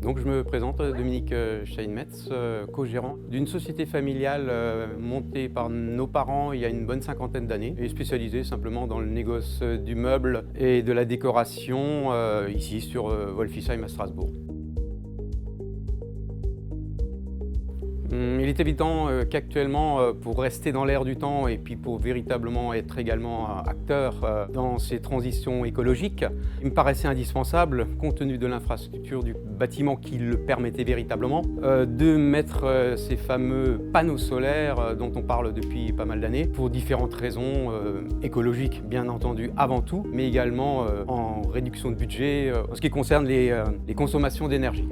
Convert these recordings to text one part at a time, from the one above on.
Donc je me présente, Dominique Steinmetz, co-gérant d'une société familiale montée par nos parents il y a une bonne cinquantaine d'années et spécialisée simplement dans le négoce du meuble et de la décoration ici sur Wolfisheim à Strasbourg. Il est évident qu'actuellement, pour rester dans l'air du temps et puis pour véritablement être également acteur dans ces transitions écologiques, il me paraissait indispensable, compte tenu de l'infrastructure du bâtiment qui le permettait véritablement, de mettre ces fameux panneaux solaires dont on parle depuis pas mal d'années, pour différentes raisons écologiques, bien entendu, avant tout, mais également en réduction de budget en ce qui concerne les consommations d'énergie.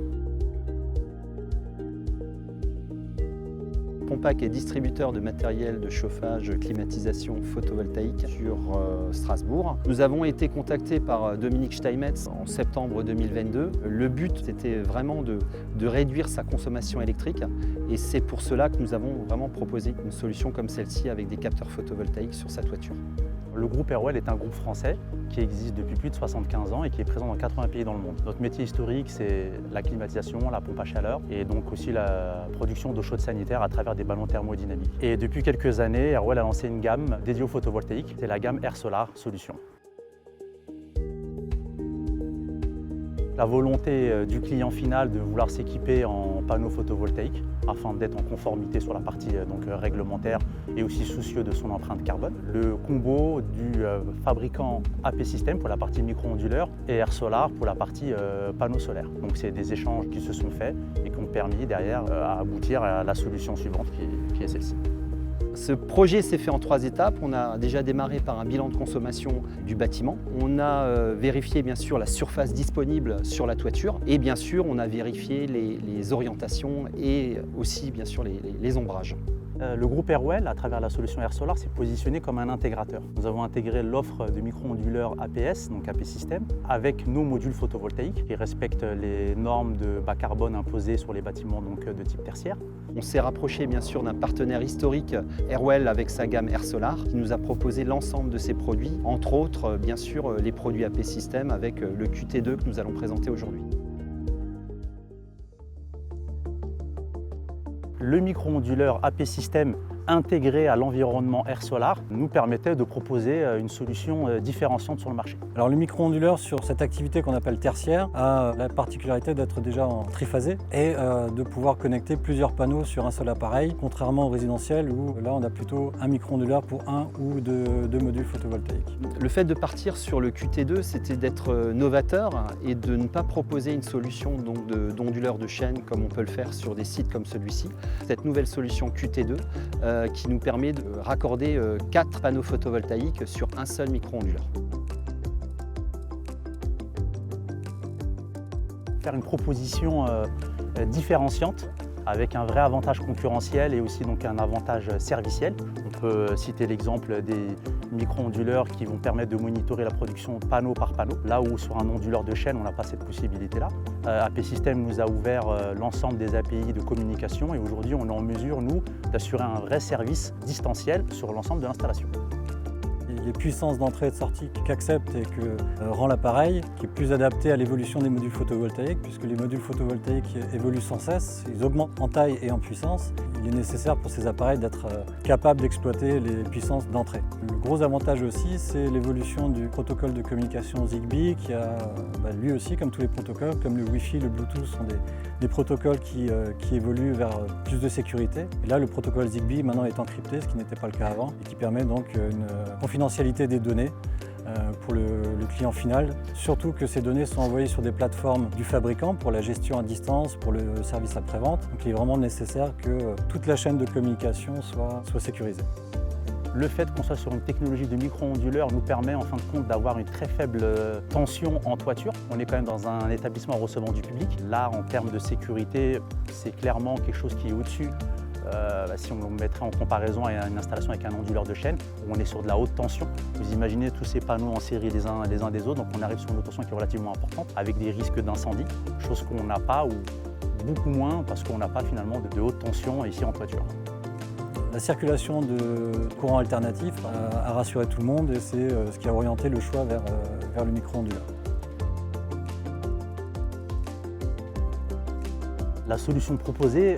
Pompac est distributeur de matériel de chauffage, climatisation photovoltaïque sur Strasbourg. Nous avons été contactés par Dominique Steinmetz en septembre 2022. Le but, c'était vraiment de réduire sa consommation électrique et c'est pour cela que nous avons vraiment proposé une solution comme celle-ci avec des capteurs photovoltaïques sur sa toiture. Le groupe Airwell est un groupe français qui existe depuis plus de 75 ans et qui est présent dans 80 pays dans le monde. Notre métier historique, c'est la climatisation, la pompe à chaleur et donc aussi la production d'eau chaude sanitaire à travers des ballons thermodynamiques. Et depuis quelques années, Airwell a lancé une gamme dédiée au photovoltaïque, c'est la gamme Air Solar Solutions. La volonté du client final de vouloir s'équiper en panneaux photovoltaïques afin d'être en conformité sur la partie réglementaire et aussi soucieux de son empreinte carbone. Le combo du fabricant AP System pour la partie micro-onduleur et Air Solar pour la partie panneaux solaires. Donc c'est des échanges qui se sont faits et qui ont permis derrière à aboutir à la solution suivante qui est celle-ci. Ce projet s'est fait en 3 étapes. On a déjà démarré par un bilan de consommation du bâtiment. On a vérifié bien sûr la surface disponible sur la toiture et bien sûr on a vérifié les orientations et aussi bien sûr les ombrages. Le groupe Airwell, à travers la solution Air Solar, s'est positionné comme un intégrateur. Nous avons intégré l'offre de micro-onduleurs APS, donc AP System, avec nos modules photovoltaïques qui respectent les normes de bas carbone imposées sur les bâtiments de type tertiaire. On s'est rapproché bien sûr d'un partenaire historique, Airwell, avec sa gamme Air Solar, qui nous a proposé l'ensemble de ses produits, entre autres bien sûr les produits AP System avec le QT2 que nous allons présenter aujourd'hui. Le micro-onduleur AP System intégré à l'environnement Air Solar nous permettait de proposer une solution différenciante sur le marché. Alors le micro-onduleur sur cette activité qu'on appelle tertiaire a la particularité d'être déjà en triphasé et de pouvoir connecter plusieurs panneaux sur un seul appareil, contrairement au résidentiel où là on a plutôt un micro-onduleur pour un ou deux modules photovoltaïques. Le fait de partir sur le QT2, c'était d'être novateur et de ne pas proposer une solution d'onduleur de chaîne comme on peut le faire sur des sites comme celui-ci. Cette nouvelle solution QT2 qui nous permet de raccorder 4 panneaux photovoltaïques sur un seul micro-onduleur. Faire une proposition différenciante avec un vrai avantage concurrentiel et aussi donc un avantage serviciel. On peut citer l'exemple des micro-onduleurs qui vont permettre de monitorer la production panneau par panneau, là où sur un onduleur de chaîne, on n'a pas cette possibilité-là. AP System nous a ouvert l'ensemble des API de communication et aujourd'hui, on est en mesure, nous, d'assurer un vrai service distanciel sur l'ensemble de l'installation. Les puissances d'entrée et de sortie qu'accepte et que rend l'appareil, qui est plus adapté à l'évolution des modules photovoltaïques, puisque les modules photovoltaïques évoluent sans cesse, ils augmentent en taille et en puissance. Il est nécessaire pour ces appareils d'être capables d'exploiter les puissances d'entrée. Le gros avantage aussi, c'est l'évolution du protocole de communication Zigbee, qui a lui aussi, comme tous les protocoles, comme le Wi-Fi, le Bluetooth, sont des protocoles qui évoluent vers plus de sécurité. Et là, le protocole Zigbee maintenant est encrypté, ce qui n'était pas le cas avant, et qui permet donc une confidentialité des données pour le client final, surtout que ces données sont envoyées sur des plateformes du fabricant pour la gestion à distance, pour le service après-vente. Donc il est vraiment nécessaire que toute la chaîne de communication soit sécurisée. Le fait qu'on soit sur une technologie de micro-onduleur nous permet en fin de compte d'avoir une très faible tension en toiture. On est quand même dans un établissement recevant du public. Là, en termes de sécurité, c'est clairement quelque chose qui est au-dessus. Si on le mettrait en comparaison à une installation avec un onduleur de chaîne, où on est sur de la haute tension. Vous imaginez tous ces panneaux en série les uns des autres, donc on arrive sur une tension qui est relativement importante, avec des risques d'incendie, chose qu'on n'a pas ou beaucoup moins parce qu'on n'a pas finalement de haute tension ici en toiture. La circulation de courants alternatifs a rassuré tout le monde et c'est ce qui a orienté le choix vers le micro-onduleur. La solution proposée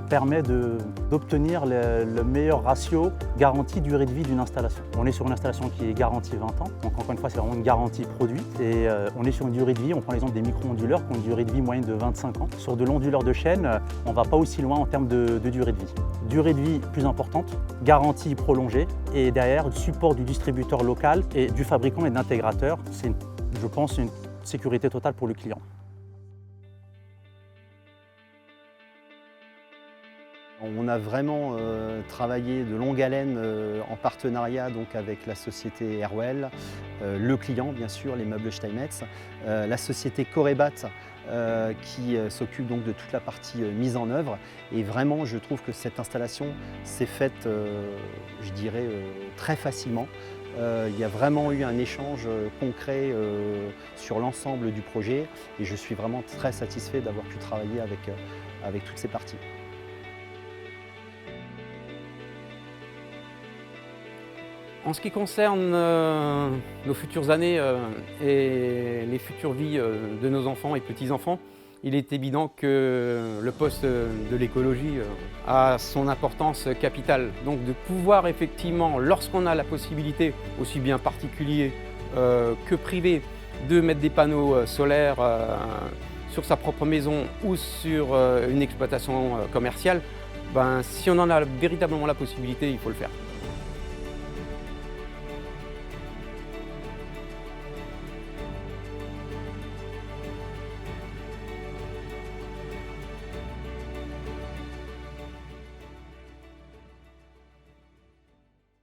permet d'obtenir le meilleur ratio garantie durée de vie d'une installation. On est sur une installation qui est garantie 20 ans, donc encore une fois c'est vraiment une garantie produit. Et on est sur une durée de vie, on prend l'exemple des micro-onduleurs qui ont une durée de vie moyenne de 25 ans. Sur de l'onduleur de chaîne, on ne va pas aussi loin en termes de durée de vie. Durée de vie plus importante, garantie prolongée et derrière le support du distributeur local et du fabricant et de l'intégrateur. C'est, je pense, une sécurité totale pour le client. On a vraiment travaillé de longue haleine en partenariat donc, avec la société Airwell, le client bien sûr, les meubles Steinmetz, la société Corebat qui s'occupe donc de toute la partie mise en œuvre. Et vraiment, je trouve que cette installation s'est faite, je dirais, très facilement. Il y a vraiment eu un échange concret sur l'ensemble du projet et je suis vraiment très satisfait d'avoir pu travailler avec toutes ces parties. En ce qui concerne nos futures années et les futures vies de nos enfants et petits-enfants, il est évident que le poste de l'écologie a son importance capitale. Donc de pouvoir effectivement, lorsqu'on a la possibilité, aussi bien particulier que privé, de mettre des panneaux solaires sur sa propre maison ou sur une exploitation commerciale, si on en a véritablement la possibilité, il faut le faire.